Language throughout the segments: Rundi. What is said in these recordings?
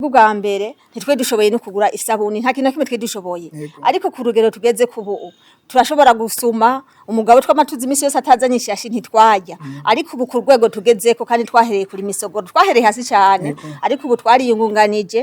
Bwa mbere ntitwe dushoboye no kugura isabuni nta kintu kimwe twe dushoboye ariko ku rugero tugeze kubu turashobora gusuma umugabo tw'amatuzi imisi yose atazanye ishashi ntitwajya ariko ubu ku rwego tugezeko kandi twahereye kuri misogoro twahereye hasi cyane ariko ubu twariyungunganije.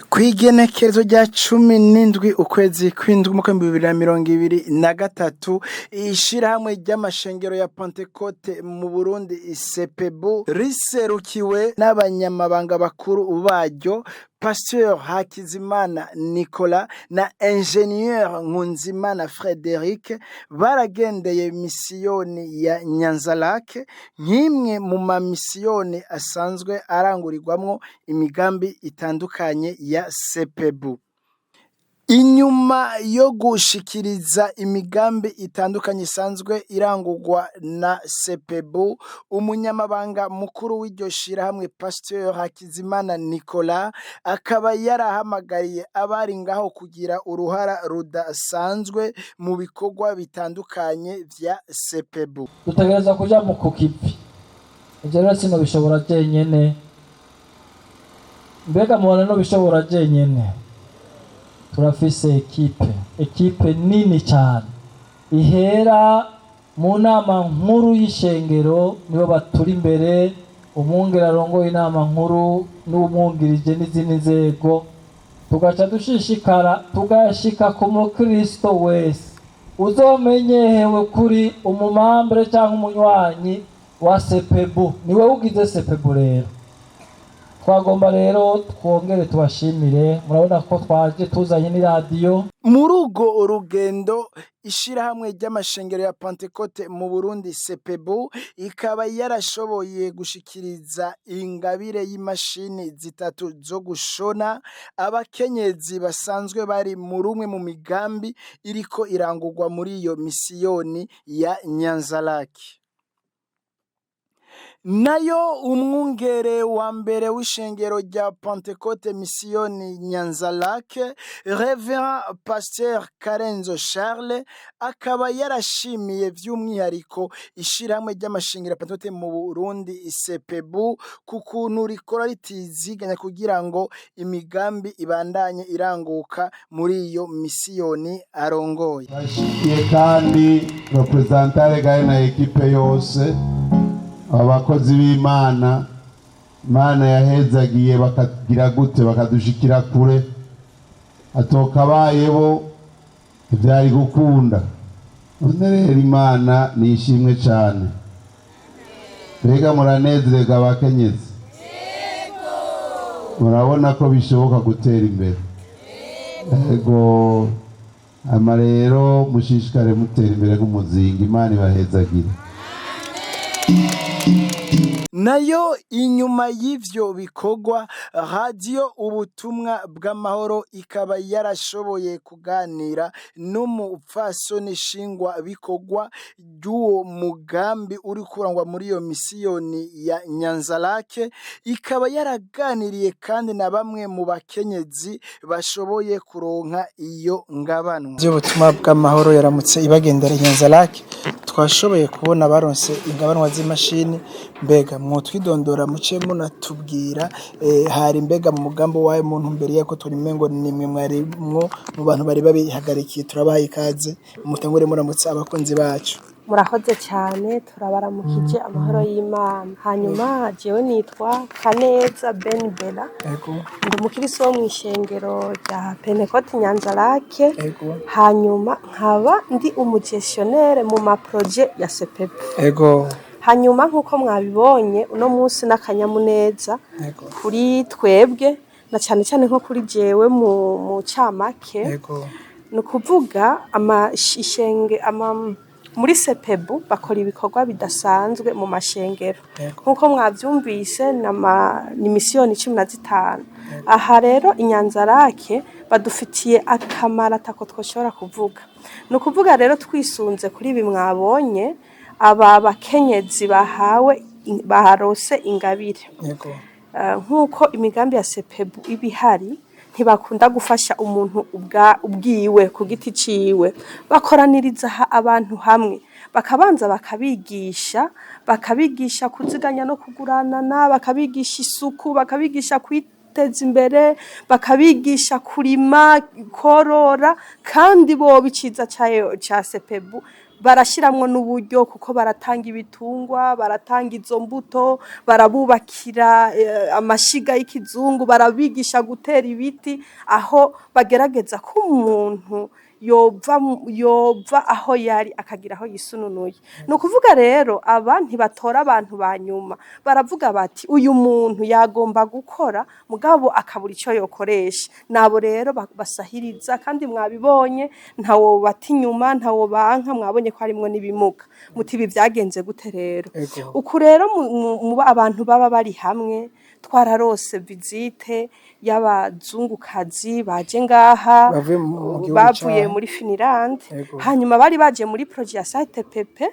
Kwigenekerezo rya 17 ukwezi kw'indwi mu 2023 ishirahamwe ry'amashengero ya Pentecote mu Burundi CEPBU riserukiwe n'abanyamabanga bakuru baryo Pasteur Hakizimana Nicolas na Ingenieur Nkunzimana Frederic baragendeye misiyoni ya Nyanza Lac nk'imwe mu mamisiyoni asanzwe arangurirwamwo imigambi itandukanye ya CEPBU. Inyuma yo gushikiriza imigambi itandukanye isanzwe irangurwa na CEPBU, umunyamabanga mukuru w'iryo shirahamwe Pasteur Hakizimana Nicolas akaba yarahamagariye abari ngaho kugira uruhara rudasanzwe mu bikorwa bitandukanye vya CEPBU. Tutagereza kuja mu kukipi ivyo rero sino bishobora jenyene, mbega mubona no bishobora jenyene. Turafise ekipe nini cyane ihera mu nama nkuru y'ishengero nibo baturi imbere, umwungere arongoye inama nkuru n'umwungirije n'izindi nzego, tugaca dushishikara tugashika ku mukristo wese uzomenyehewe kuri umumambere cyangwa umunywanyi wa CEPBU niwe ugize CEPBU. Rero twagomba rero twongere tubashimire, murabona ko twaje tuzanye ni radio. Muri urwo urugendo ishirahamwe ry'amashengero ya Pentecote mu Burundi CEPBU ikaba yarashoboye gushikiriza ingabire y'imashini zitatu zo gushona abakenyezi basanzwe bari mu rumwe mu migambi iriko irangurwa muri iyo misiyoni ya Nyanza Lac. Nayo umwungere wa mbere w'ishengero rya Pentecote Misiyoni Nyanza Lac, Reverend Pasteur Karenzo Charles akaba yarashimiye vy'umwihariko ishirahamwe ry'amashengero ya Pentecote mu Burundi CEPBU kukuntu rikora ritiziganya kugira ngo imigambi ibandanye iranguka muri iyo misiyoni arongoye. Bashikiye kandi representare gaye na ekipe yose abakozi b'Imana, Imana yahezagiye bakagira gute bakadushikira kure, atokabayebo ivyari gukunda. None rero Imana nishimwe cyane. Mbega muranezerega abakenyezi? Yego. Murabona ko bishoboka gutera imbere? Yego. Ama rero mushishikare mutera imbere nk'umuzingi, Imana ibahezagire. Nayo inyuma y'ivyo bikorwa radio ubutumwa bw'Amahoro ikaba yarashoboye kuganira n'umupfasoni shingwa bikorwa ry'uwo mugambi uri kurangwa muri iyo misiyoni ya Nyanza Lac, ikaba yaraganiriye kandi na bamwe mu bakenyezi bashoboye kuronka iyo ngabanwa. Ubutumwa bw'Amahoro yaramutse ibagendera Nyanza Lac, twashoboye kubona baronse ingabanwa z'imashini. Mbega mwotwidondora muce munatubwira hari mbega mu mugambi wayo mu ntumbero yako turi mengo nimwe mwarimwo mu bantu bari babihagarikiye, turabahaye ikaze mutangure muramutse abakunzi bacu. Murakoze cyane, turabaramukije amahoro y'Imana. Hanyuma jewe nitwa Kaneza Benbela, ndi umukristo wo mu ishengero rya Pentecote Nyanza Lac, hanyuma nkaba ndi umugestionnaire mu maprojet ya CEPBU. Hanyuma nkuko mwabibonye uno munsi n'akanyamuneza kuri twebwe na cyane cyane nko kuri jewe mu camake, nukuvuga muri CEPBU bakora ibikorwa bidasanzwe mu mashengero nkuko mwavyumvise ni misiyoni 15. Aha rero Nyanza Lac badufitiye akamara tako twoshobora kuvuga, nukuvuga rero twisunze kuri ibi mwabonye aba bakenyezi baharose ingabire. Nkuko imigambi ya CEPBU ibihari ntibakunda gufasha umuntu ubwiwe ku giti ciwe, bakoraniriza abantu hamwe bakabanza bakabigisha kuziganya no kuguranana, bakabigisha isuku, bakabigisha kwiteza imbere, bakabigisha kurima, korora, kandi bo biciza ca CEPBU barashiramwo n'uburyo kuko baratanga ibitungwa, baratanga izo mbuto, barabubakira amashiga y'ikizungu, barabigisha gutera ibiti, aho bagerageza ko umuntu yova aho yari akagira aho yisununuye. Ni ukuvuga rero aba ntibatora abantu ba nyuma, baravuga bati uyu muntu yagomba gukora mugabo akabura icyo yokoresha. Nabo rero basahiriza, kandi mwabibonye ntawo bati inyuma, ntawo banka, mwabonye ko harimwo n'ibimuga. Muti ibi byagenze gute rero? Uku rero abantu baba bari hamwe, twararose visite y'abazungukazi baje ngaha bavuye muri Finland, hanyuma bari baje muri projet ya CEPBU,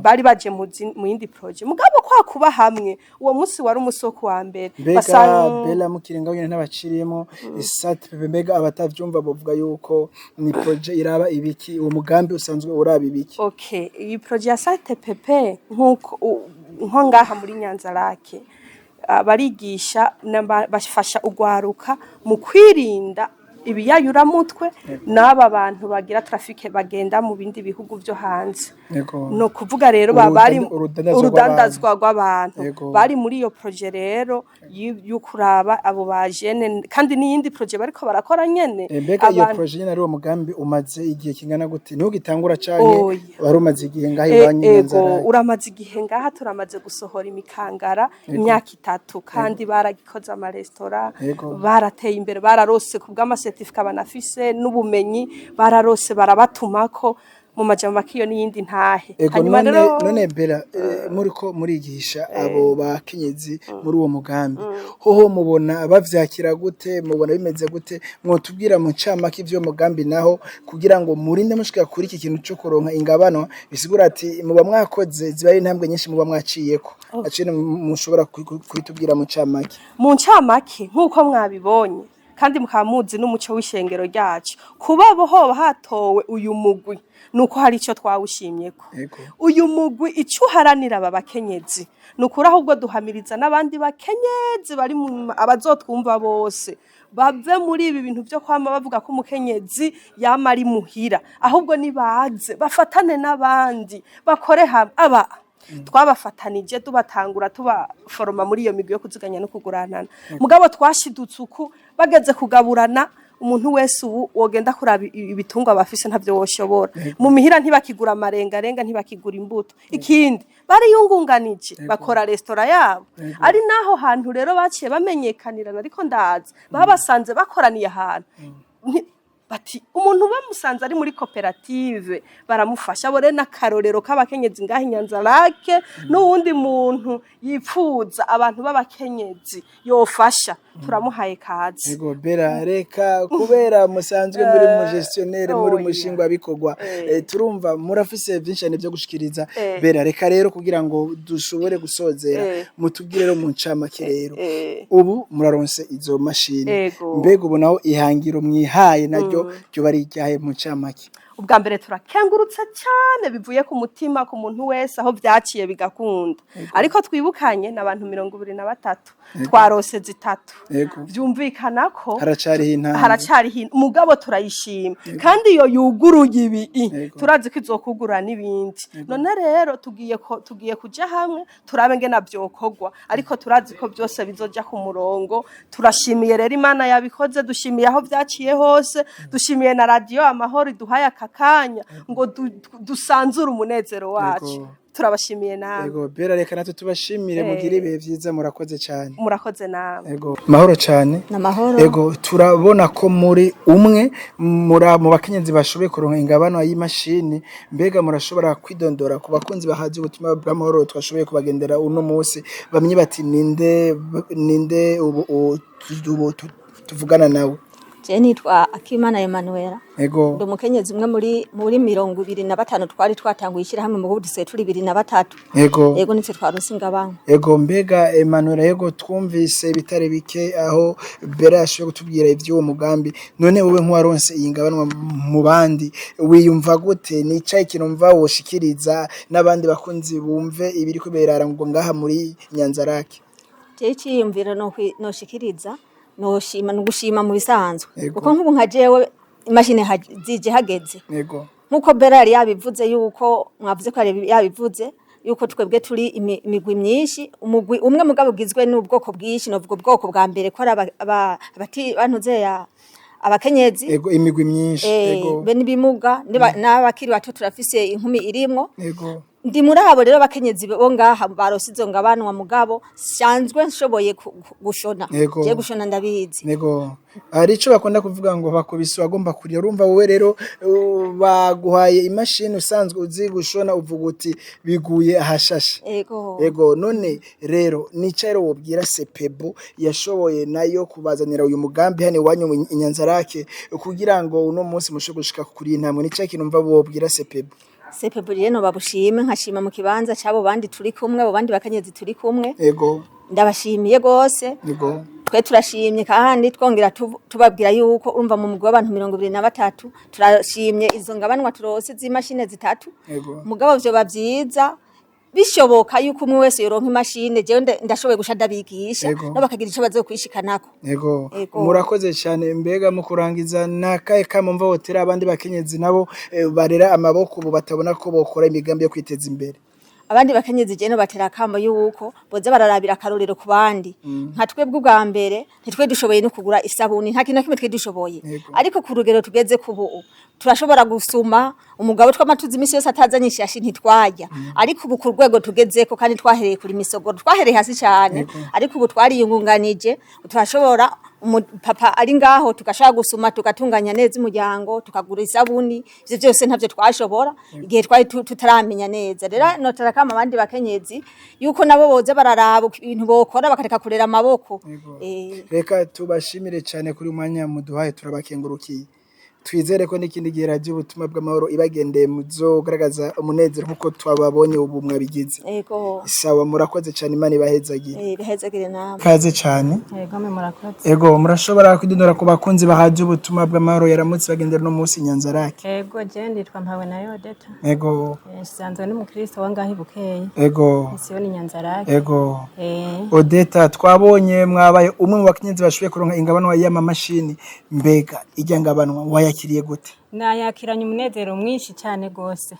bari baje mu yindi projet, mugabo kwa kuba hamwe uwo munsi wari umusoko wa mbere. Bela mukirenga nyene n'abaciriyemo CEPBU, mbega abatavyumva bavuga yuko ni projet iraba ibiki, uwo mugambi usanzwe uraba ibiki? Okay, iyi projet ya CEPBU nko ngaha muri Nyanza Lac barigisha bafasha ugwaruka mu kwirinda ibiyayuramutwe n'aba bantu bagira traffic bagenda mu bindi bihugu byo hanze. No kuvuga rero bari urudandazwa rw'abantu, bari muri iyo projet rero y'ukuraba abo bajene, kandi n'iyindi projet bariko barakora nyene. Mbega iyo projet nyene ari uwo mugambi umaze igihe kingana gute? Ntugitangura canke wari umaze igihe ngaha Nyanza Lac? Uramaze igihe ngaha, turamaze gusohora imikangara imyaka 3, kandi baragikoza ama restaurant, barateye imbere, bararose kubwa certificat banafise n'ubumenyi, bararose barabatumako mu majambo akiyo n'iyindi ntahe. Hanyuma rero none Bela muriko murigisha abo bakenyezi muri uwo mugambi, hoho mubona bavyakira gute, mubona bimeze gute? Mwotubwira mu ncamake ivyo mugambi naho kugira ngo murinde mushika kuri iki kintu cyo kuronka ingabanwa, bisigura ati muba mwakoze ziba ari intambwe nyinshi muba mwaciyeko. Acene mushobora kwitubwira mu ncamake? Mu ncamake nkuko mwabibonye kandi mukamuzi n'umuco w'ishengero ryacu, kuba boho hatowe uyu mugwi nuko hari ico twawushimyeko. Uyu mugwi ico haranira aba bakenyezi nukuri, ahubwo duhamiriza n'abandi bakenyezi bari abazotwumva bose bave muri ibi bintu byo kwama bavuga ko umukenyezi yama ari muhira, ahubwo nibaze bafatane n'abandi bakore aba twabafatanije tubatangura tubaforoma muri iyo migwi yo kuziganya no kuguranana. Mugabo twashidutse uku bageze kugaburana, umuntu wese ubu wogenda kuraba ibitungwa bafise ntavyo woshobora. Mu mihira ntibakigura amarengarenga, ntibakigura imbuto. Ikindi bari yungunganije bakora restaurant yabo, ari naho hantu rero baciye bamenyekanirana. Ariko ndazi babasanze bakoraniye ahantu bati umuntu bamusanze ari muri koperative baramufasha. Bore n'akarorero k'abakenyezi ngaho Nyanza Lac, n'uwundi muntu yipfuza abantu b'abakenyezi yofasha, turamuhaye kazi. Bela reka kubera musanzwe muri mu gestionnaire, muri mushingwa bikorwa, turumva murafise byinshi byo gushikiriza. Bela reka rero kugira ngo dushobore gusozera, mutubwire rero mu ncamake rero, ubu muraronse izo mashini, mbega ubu naho ihangiro mwihaye naryo cyo bari ijyahe mu ncamake? Ubwa mbere turakengurutse cyane bivuye ku mutima ku muntu wese aho byaciye bigakunda. Ariko twibukanye n'abantu 23 twarose 3, byumvikana ko haracari mugabo turayishima, kandi iyo yuguruye ibi turazi ko izokugura n'ibindi. None rero tugiye kuja hamwe turabe ngena byokogwa, ariko turazi ko byose bizoja ku murongo. Turashimiye rero Imana yabikoze, dushimiye aho byaciye hose, dushimiye na radio Amahoro iduhaye akanya ngo dusanzure umunezero wacu. Turabashimiye nawe. Bela reka natwe tubashimire, mugire ibihe vyiza, murakoze cyane. Murakoze nawe. Mahoro cyane. Namahoro. Turabona ko muri umwe mu bakenyezi bashoboye kuronka ingabanwa y'imashini, mbega murashobora kwidondora ku bakunzi bahazi ubutumwa bw'Amahoro twashoboye kubagendera uno munsi, bamye bati ninde ubu tuvugana nawe? Je nitwa Akimana Emmanuel. Ego. Ndo mukenyezi umwe muri 25 twari twatanguye ishirahamwe mu Burundi 23. Ego nitse twarose Ingabanwa. Ego mbega Emmanuel, ego twumvise bitare bike aho bera yashoboye kutubwira ivy'uwo mugambi. None wowe nk'uwaronse iyi Ingabanwa mu bandi wiyumva gute? Ni icayi kinumva woshikiriza n'abandi bakunzi bumve ibiri kubera ngo ngaha muri Nyanza Lac? Je ciyumvira no shikiriza no gushima mu bisanzwe kuko nk'ubu nka jewe imashine zije hageze. Nkuko bera yari yabivuze yuko mwavuze ko yari yabivuze yuko twebwe turi imigwi myinshi, umugwi umwe mugabo gizwe n'ubwoko bwinshi, no bwoko bwa mbere ko abati bantuze ya abakenyezi. Imigwi myinshi be nibimuga n'abakiri bato turafise inkumi irimwo. Ndi muri abo rero abakenyezi bo ngaha barose izo Ngabanwa mugabo syanzwe nshoboye gushona. Je gushona ndabizi. Ari ico bakunda kuvuga ngo bakubise agomba kurira. Urumva wowe rero baguhaye imashini usanzwe uzi gushona uvuga uti biguye ahashashe. None rero nicaro wobwira CEPBU yashoboye nayo kubazanira uyu mugambi hane wanyu Nyanza Lac kugira ngo uno munsi mushe gushika kuri intambwe. Nicyo kinumva wobwira CEPBU? CEPBU rero babushime, nkashima mu kibanza cyabo bandi turi kumwe, abo bandi bakenyezi turi kumwe. Ndabashimiye gose. Twe turashimye kandi twongera tubabwira yuko urumva mu mugwi w'abantu 23 turashimye izo Ngabanwa turose z'imashine 3. Mugabo vyo bavyiza bishoboka yuko umwe wese yoronka imashine. Je ndashoboye gushadabigisha no bakagira ico bazokwishikanako. Murakoze cyane. Mbega mu kurangiza nakaye kamumva hotera abandi bakenyezi nabo barera amaboko ubu batabona ko bokora imigambi yo kwiteza imbere? Abandi bakenyezi je no batera kamba yuko boze bararabira akarorero ku bandi. Nka twebwe ubwa mbere ntitwe dushoboye no kugura isabuni, nta kintu kimwe twe dushoboye. Ariko ku rugero tugeze kubu turashobora gusuma umugabo tw'amatuzi imisi yose atazanyisha yashi ntitwajya. Ariko ubu ku rwego tugezeko kandi twahereye kuri misogoro, twahereye hasi cyane. Ariko ubu twariyungunganije, turashobora papa ari ngaho tugashaka gusuma tugatunganya neza umuryango, tukagura isabuni. Ivyo byose ntavyo twashobora igihe twari tutaramenya neza. Rero notera kama abandi bakenyezi yuko nabo boze bararaba ibintu bokora bakareka kurera amaboko. Reka tubashimire cyane kuri umwanya muduhaye, turabakengurukiye. Twizere ko n'ikindi gihe radio ubutumwa bw'Amahoro ibagendeye muzogaragaza umunezero nkuko twababonye ubu mwabigize. Sawa, murakoze cyane, Imana ibahezagire. Ibahezagire nawe. Kaze cyane. Murakoze. Murashobora kudondora ku bakunzi ba radio ubutumwa bw'Amahoro yaramutse bagendera no munsi Nyanza Lac? Je nditwa Mpawe nayo Odeta. Sanzwe ni mukristo wangahi Bukeye. Misiyoni Nyanza Lac. Odeta, twabonye mwabaye umwe mu bakenyezi bashoboye kuronka Ingabanwa y'amamashini. Mbega ijya Ingabanwa wayakiriye gute? Nayakiranye umunezero mwinshi cyane gose.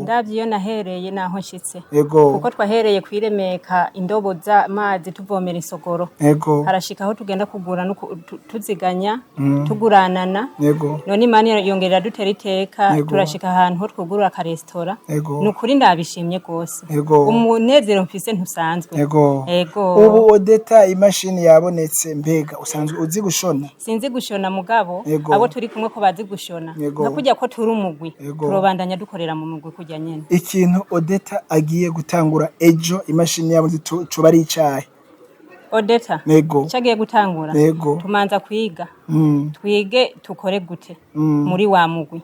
Ndavye iyo nahereye naho nshitse. Kuko twahereye kwiremeka indobo z'amazi tuvomera isogoro. Harashika aho tugenda kugura no tuziganya, tuguranana. None Imana yongerera dutera iteka, turashika ahantu ho twugurura ka restaurant. Nukuri ndabishimye gose. Umunezero mfise ntusanzwe. Ubu Odeta imashini yabonetse, mbega usanzwe uzi gushona? Sinzi gushona mugabo abo turi kumwe ko bazi gushona. Nakujya ko turi umugwi turobandanya dukorera mu mugwi kujya nyene. Ikintu Odeta agiye gutangura ejo imashini yabo tuba ari icahe? Odeta cagiye gutangura tumanza kwiga. Twige tukore gute muri wa mugwi,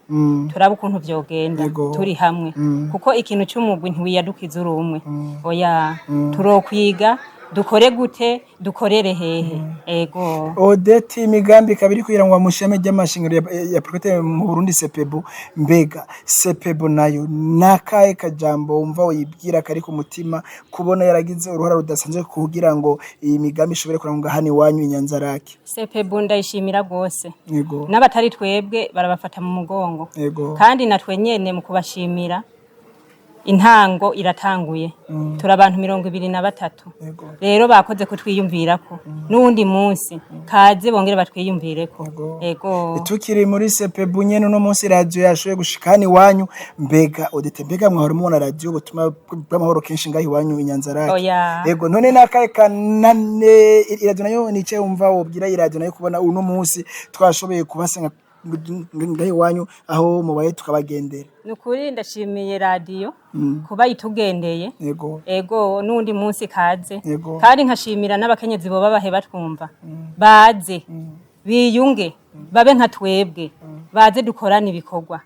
turaba ukuntu vyogenda turi hamwe, kuko ikintu cy'umugwi ntiwiyadukiza uri umwe. Oya, turokwiga dukore gute, dukorere hehe. Odeta, imigambi kabiri kugira ngo amushame ry'amashengero ya Pentecote mu Burundi CEPBU. Mbega CEPBU nayo nakaye kajambo umva uyibwira kari ku mutima kubona yaragize uruhara rudasanzwe kugira ngo iyi migambi ishobore kuranga hani wanyu Nyanza Lac? CEPBU ndayishimira gose. N'abatari twebwe barabafata mu mugongo. Kandi natwe nyene mu kubashimira intango iratanguye. Turi abantu 23. Rero bakoze ko twiyumvirako n'undi munsi kaze bongere batwiyumvireko. Tukiri muri CEPBU nyene no munsi radio yashoye gushika hani wanyu. Mbega Odeta, mbega mwahora mubona radio ubutumwa bw'Amahoro kenshi ngahi wanyu Nyanza Lac? None nakaye kanane radio nayo nice umva wobwira iradio nayo kubona uno munsi twashoboye kubasanga ngahi wanyu aho mubaye tukabagendera? Nukuri ndashimiye radio kuba itugendeye. Nundi munsi kaze. Kandi nkashimira n'abakenyezi bo babahe batwumva baze biyunge babe nka twebwe baze dukorana ibikorwa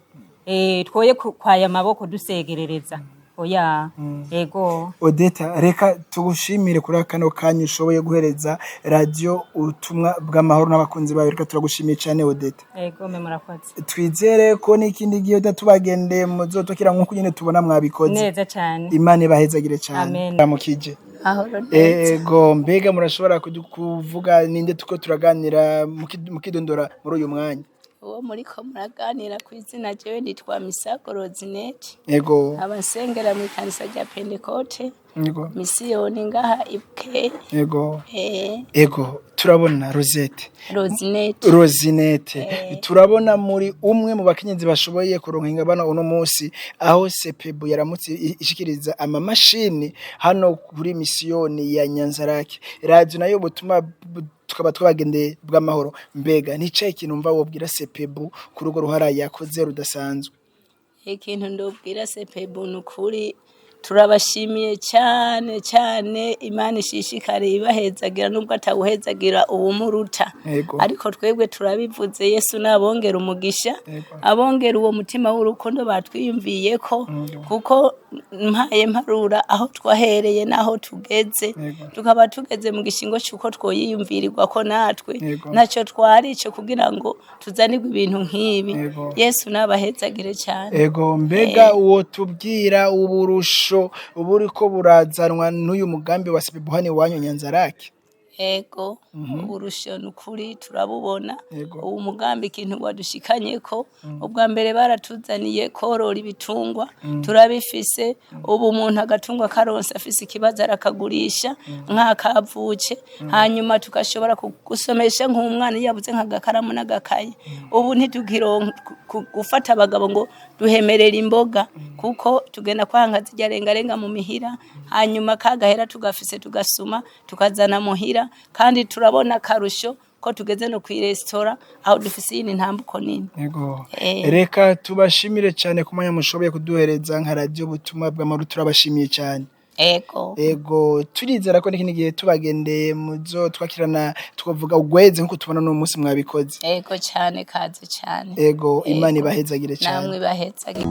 twoye kwaya amaboko dusegerereza oya ego. Odeta, reka tugushimire kuri kano kanya ushoboye guhereza radio ubutumwa bw'amahoro n'abakunzi bawe. Reka turagushimiye cyane Odeta. Ego memurakotse. Twizere ko n'ikindi gihe tubagendeye muzotokira nk'uko nyine tubona mwabikoze neza cyane. Imana ibahezagire cyane. Amen. Ramukije. Ego mbega murashobora kuvuga ninde tuko turaganira mukidondora muri uyu mwanya? Uwo muri ko muraganira ku izina jewe nitwa Misago Rosinette. Ego. Abasengera mu kanisa rya Pentecote Misiyoni ngaha ibuke. Ego. Ego turabona Rosinette. Turabona muri umwe mu bakenyezi bashoboye kuronka ingabana uno munsi aho CEPBU yaramutse ishikiriza amamashini hano kuri misiyoni ya Nyanza Lac. Radio nayo butuma tukaba twagendeye bw'Amahoro. Mbega nicaye ikintu mva wobwira CEPBU kuri urwo ruhara yakoze rudasanzwe? Ikintu ndobwira CEPBU nukuri turabashimiye cyane cyane, Imana ishishikare ibahezagira nubwo atawuhezagira uwumuruta, ariko twebwe turabivuze Yesu nabongera umugisha, abongera uwo mutima w'urukundo batwiyumviye ko, kuko mpaye mparura aho twahereye naho tugeze, tukaba tugeze mu gishingo cyuko twoyiyumvirirwa ko natwe ntacyo twarice kugira ngo tuzanirwe ibintu nk'ibi. Yesu nabahezagire cyane. Ego mbega uwo tubwira uburusho uburiko burazanwa n'uyu mugambi wa CEPBU hano iwanyu Nyanza Lac? Ego uburusho nukuri turabubona. Uwo mugambi ikintu wadushikanye ko ubwa mbere baratuzaniye korora ibitungwa, turabifise ubu umuntu agatungwa karonse afise ikibazo arakagurisha nk'akavuke, hanyuma tukashobora gusomesha nk'umwana yabuze nk'agakaramu n'agakaye. Ubu ntitugironka gufata abagabo ngo duhemerera imboga, kuko tugenda kwanga zijya renga mu mihira, hanyuma kagahera tugafise tugasuma tukazana muhira, kandi turabona karusho ko tugeze no kwi restaurant aho dufise yini ntambuko nini. Ego. Reka tubashimire cyane ku mwanya mushoboye kuduhereza nka radio butumwa bw'Amahoro. Turabashimiye cyane. Ego turizera ko n'ikindi gihe tubagendeye muzo twakirana tukavuga ugweze nkuko tubona no munsi mwabikoze. Ego cyane kaze cyane. Ego Imana ibahezagire cyane. Namwe ibahezagire.